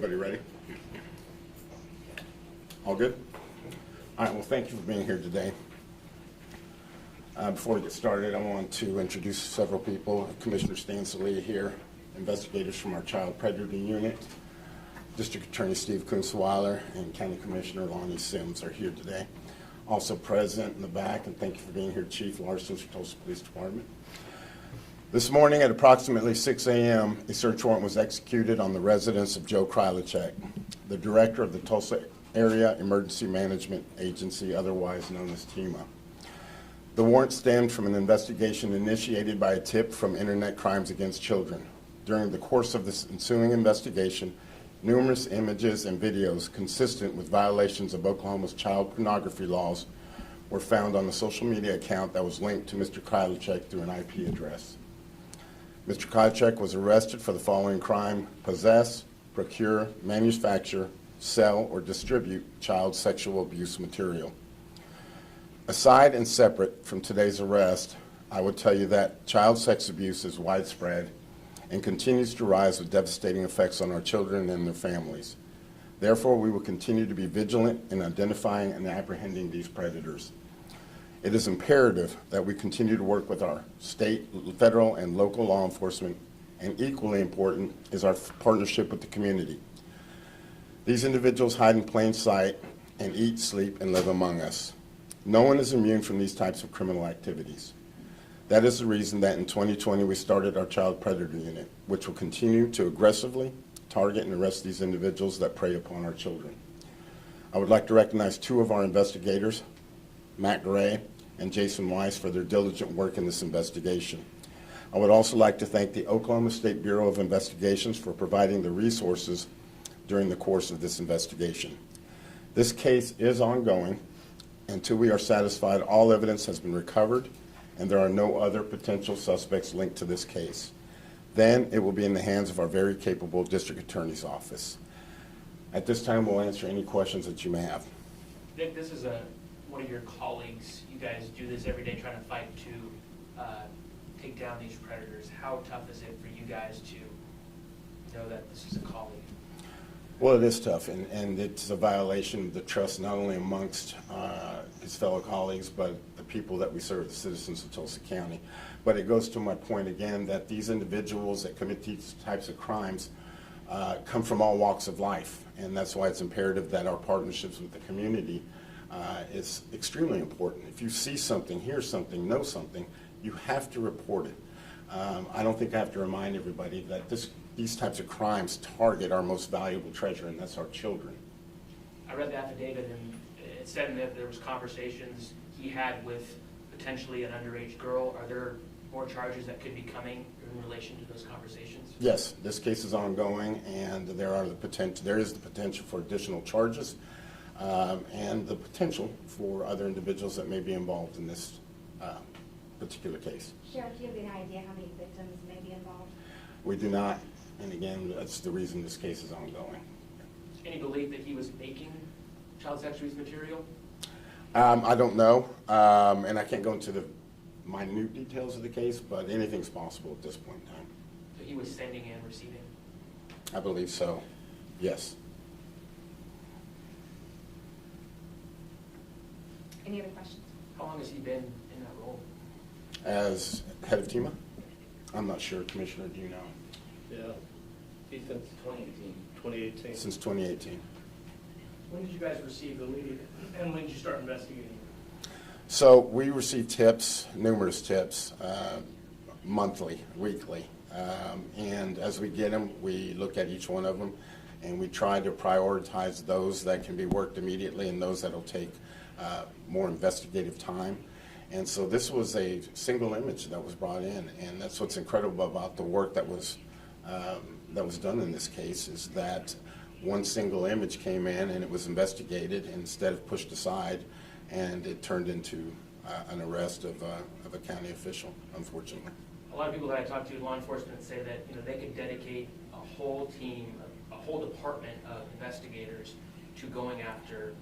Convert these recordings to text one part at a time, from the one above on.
Everybody ready? All good? All right, well, thank you for being here today. Before we get started, I want to introduce several people. Commissioner Stan Salia here, investigators from our Child Predator Unit, District Attorney Steve Kunzweiler, and County Commissioner Lonnie Sims are here today. Also present in the back, and thank you for being here, Chief Larson from Tulsa Police Department. This morning at approximately 6 a.m., a search warrant was executed on the residence of Joe Krylicek, the director of the Tulsa Area Emergency Management Agency, otherwise known as TEMA. The warrant stemmed from an investigation initiated by a tip from Internet Crimes Against Children. During the course of this ensuing investigation, numerous images and videos consistent with violations of Oklahoma's child pornography laws were found on the social media account that was linked to Mr. Krylicek through an IP address. Mr. Krylicek was arrested for the following crime: possess, procure, manufacture, sell, or distribute child sexual abuse material. Aside and separate from today's arrest, I would tell you that child sex abuse is widespread and continues to rise with devastating effects on our children and their families. Therefore, we will continue to be vigilant in identifying and apprehending these predators. It is imperative that we continue to work with our state, federal, and local law enforcement, and equally important is our partnership with the community. These individuals hide in plain sight and eat, sleep, and live among us. No one is immune from these types of criminal activities. That is the reason that in 2020 we started our Child Predator Unit, which will continue to aggressively target and arrest these individuals that prey upon our children. I would like to recognize two of our investigators, Matt Gray and Jason Weiss, for their diligent work in this investigation. I would also like to thank the Oklahoma State Bureau of Investigations for providing the resources during the course of this investigation. This case is ongoing until we are satisfied all evidence has been recovered and there are no other potential suspects linked to this case. Then it will be in the hands of our very capable District Attorney's Office. At this time, we'll answer any questions that you may have. Nick, this is one of your colleagues. You guys do this every day trying to fight to take down these predators. How tough is it for you guys to know that this is a colleague? Well, it is tough, and it's a violation of the trust not only amongst his fellow colleagues, but the people that we serve, the citizens of Tulsa County. But it goes to my point again that these individuals that commit these types of crimes come from all walks of life, and that's why it's imperative that our partnerships with the community is extremely important. If you see something, hear something, know something, you have to report it. I don't think I have to remind everybody that these types of crimes target our most valuable treasure, and that's our children. I read the affidavit, and it said that there was conversations he had with potentially an underage girl. Are there more charges that could be coming in relation to those conversations? Yes, this case is ongoing, and there is the potential for additional charges, and the potential for other individuals that may be involved in this particular case. Sheriff, do you have any idea how many victims may be involved? We do not, and again, that's the reason this case is ongoing. Any belief that he was making child sex abuse material? I don't know, and I can't go into the minute details of the case, but anything's possible at this point in time. So he was sending and receiving? I believe so, yes. Any other questions? How long has he been in that role? As head of TEMA? I'm not sure, Commissioner, do you know? Yeah, he's since 2018. Since 2018. When did you guys receive the lead, and when did you start investigating? So we receive tips, numerous tips, monthly, weekly, and as we get them, we look at each one of them, and we try to prioritize those that can be worked immediately and those that will take more investigative time. And so this was a single image that was brought in, and that's what's incredible about the work that was done in this case, is that one single image came in and it was investigated instead of pushed aside, and it turned into an arrest of a county official, unfortunately. A lot of people that I talk to in law enforcement say that they could dedicate a whole team, a whole department of investigators to going after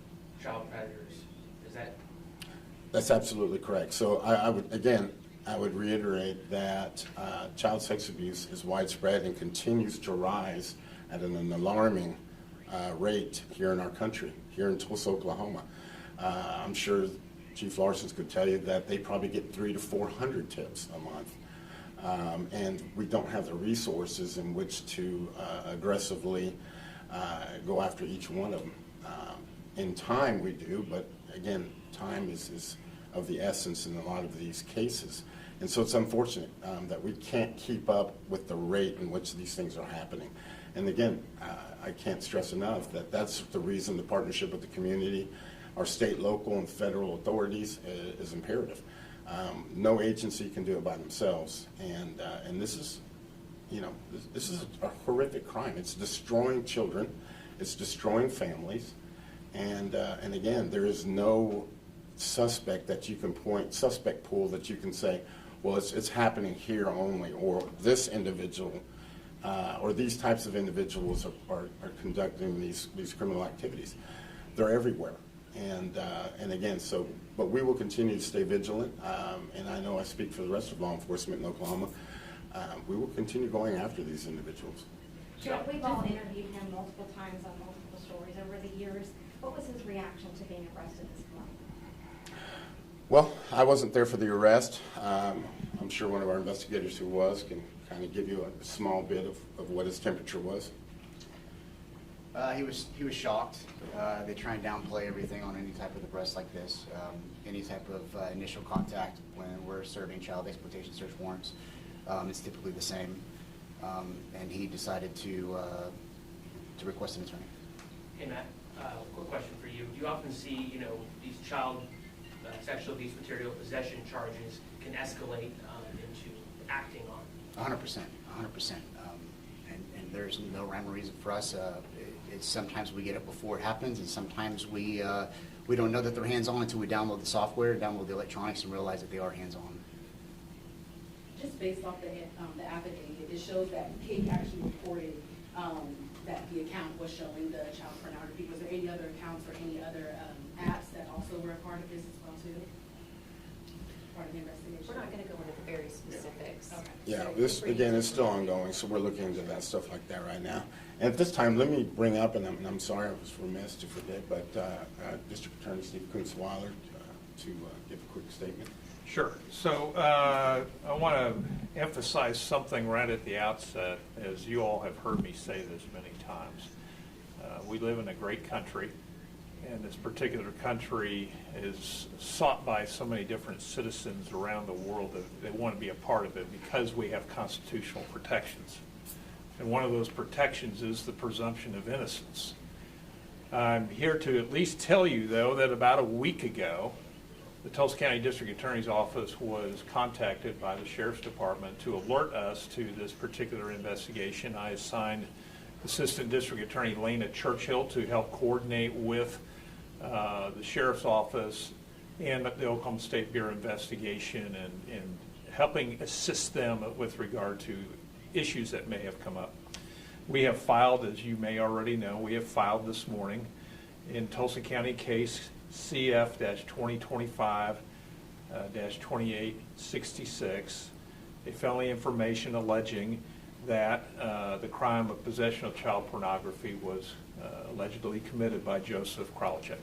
child predators. Is that? That's absolutely correct. So I would reiterate that child sex abuse is widespread and continues to rise at an alarming rate here in our country, here in Tulsa, Oklahoma. I'm sure Chief Larson's could tell you that they probably get 300 to 400 tips a month. And we don't have the resources in which to aggressively go after each one of them. In time we do, but again, time is of the essence in a lot of these cases. And so it's unfortunate that we can't keep up with the rate in which these things are happening. And again, I can't stress enough that that's the reason the partnership with the community, our state, local, and federal authorities is imperative. No agency can do it by themselves. And this is, this is a horrific crime. It's destroying children. It's destroying families. And again, there is no suspect that you can suspect pool that you can say, well, it's happening here only, or this individual, or these types of individuals are conducting these criminal activities. They're everywhere. And again, but we will continue to stay vigilant, and I know I speak for the rest of law enforcement in Oklahoma. We will continue going after these individuals. Jeff, we've all interviewed him multiple times on multiple stories over the years. What was his reaction to being arrested this morning? Well, I wasn't there for the arrest. I'm sure one of our investigators who was can kind of give you a small bit of what his temperature was. He was shocked. They try and downplay everything on any type of arrest like this. Any type of initial contact when we're serving child exploitation search warrants, it's typically the same. And he decided to request an attorney. Hey Matt, quick question for you. Do you often see, these child sexual abuse material possession charges can escalate into acting on? 100%, 100%. And there's no rhyme or reason for us. It's sometimes we get it before it happens, and sometimes we don't know that they're hands-on until we download the software, download the electronics, and realize that they are hands-on. Just based off the affidavit, it shows that Kate actually reported that the account was showing the child pornography. Was there any other accounts or any other apps that also were a part of this as well too? Part of the investigation? We're not going to go into the very specifics. Okay. Yeah, this again is still ongoing, so we're looking into that stuff like that right now. And at this time, let me bring up, and I'm sorry I was remiss to forget, but District Attorney Steve Kunzweiler to give a quick statement. Sure. So I want to emphasize something right at the outset, as you all have heard me say this many times. We live in a great country, and this particular country is sought by so many different citizens around the world that they want to be a part of it because we have constitutional protections. And one of those protections is the presumption of innocence. I'm here to at least tell you, though, that about a week ago, the Tulsa County District Attorney's Office was contacted by the Sheriff's Department to alert us to this particular investigation. I assigned Assistant District Attorney Lena Churchill to help coordinate with the Sheriff's Office and the Oklahoma State Bureau investigation and helping assist them with regard to issues that may have come up. We have filed, as you may already know, we have filed this morning in Tulsa County case CF-2025-2866, a felony information alleging that the crime of possession of child pornography was allegedly committed by Joseph Kralichek.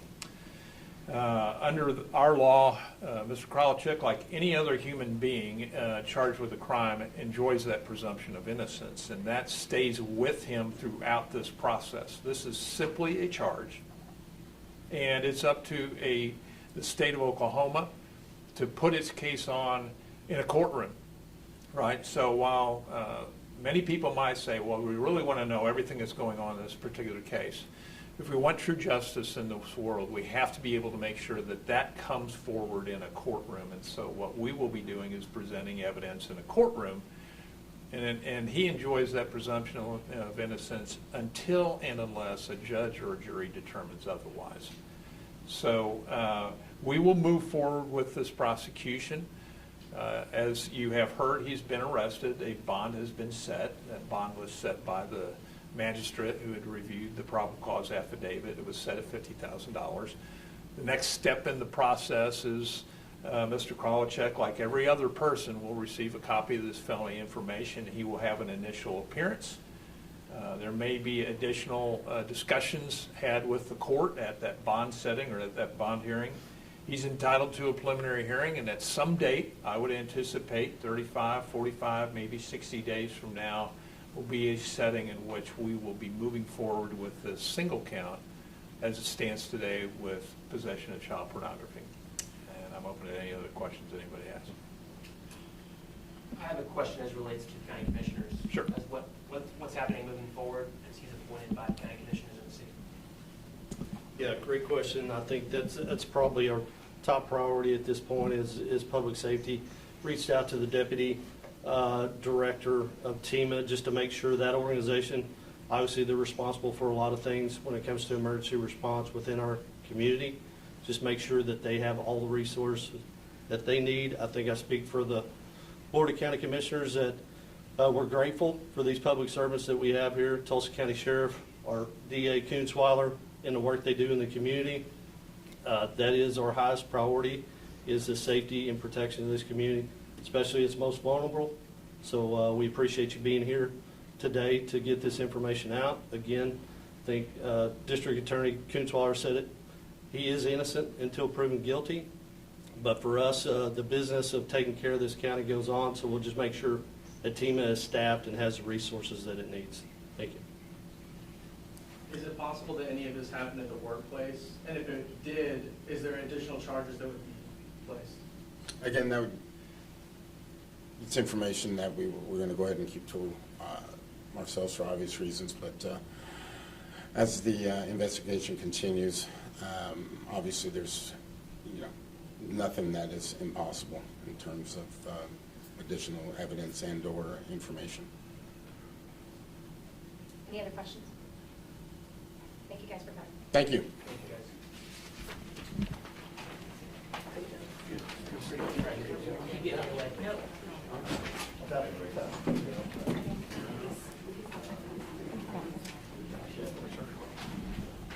Under our law, Mr. Kralichek, like any other human being charged with a crime, enjoys that presumption of innocence, and that stays with him throughout this process. This is simply a charge, and it's up to the state of Oklahoma to put its case on in a courtroom, right? So while many people might say, well, we really want to know everything that's going on in this particular case, if we want true justice in this world, we have to be able to make sure that that comes forward in a courtroom. And so what we will be doing is presenting evidence in a courtroom, and he enjoys that presumption of innocence until and unless a judge or a jury determines otherwise. So we will move forward with this prosecution. As you have heard, he's been arrested. A bond has been set. That bond was set by the magistrate who had reviewed the probable cause affidavit. It was set at $50,000. The next step in the process is Mr. Kralichek, like every other person, will receive a copy of this felony information. He will have an initial appearance. There may be additional discussions had with the court at that bond setting or at that bond hearing. He's entitled to a preliminary hearing, and at some date, I would anticipate 35, 45, maybe 60 days from now, will be a setting in which we will be moving forward with the single count as it stands today with possession of child pornography. And I'm open to any other questions anybody has. I have a question as relates to county commissioners. Sure. As what's happening moving forward as he's appointed by county commissioners in the city? Yeah, great question. I think that's probably our top priority at this point is public safety. Reached out to the deputy director of TEMA just to make sure that organization, obviously they're responsible for a lot of things when it comes to emergency response within our community. Just make sure that they have all the resources that they need. I think I speak for the Board of County Commissioners that we're grateful for these public servants that we have here, Tulsa County Sheriff, our DA Kunzweiler, and the work they do in the community. That is our highest priority, is the safety and protection of this community, especially its most vulnerable. So we appreciate you being here today to get this information out. Again, I think District Attorney Kunzweiler said it. He is innocent until proven guilty. But for us, the business of taking care of this county goes on, so we'll just make sure that TEMA is staffed and has the resources that it needs. Thank you. Is it possible that any of this happened at the workplace? And if it did, is there additional charges that would be placed? Again, it's information that we're going to go ahead and keep to ourselves for obvious reasons, but as the investigation continues, obviously there's nothing that is impossible in terms of additional evidence and or information. Any other questions? Thank you guys for coming. Thank you.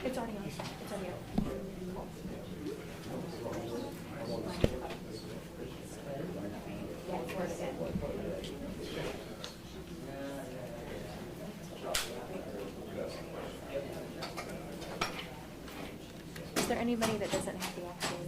It's already on. It's already on. Is there anybody that doesn't have the affidavit?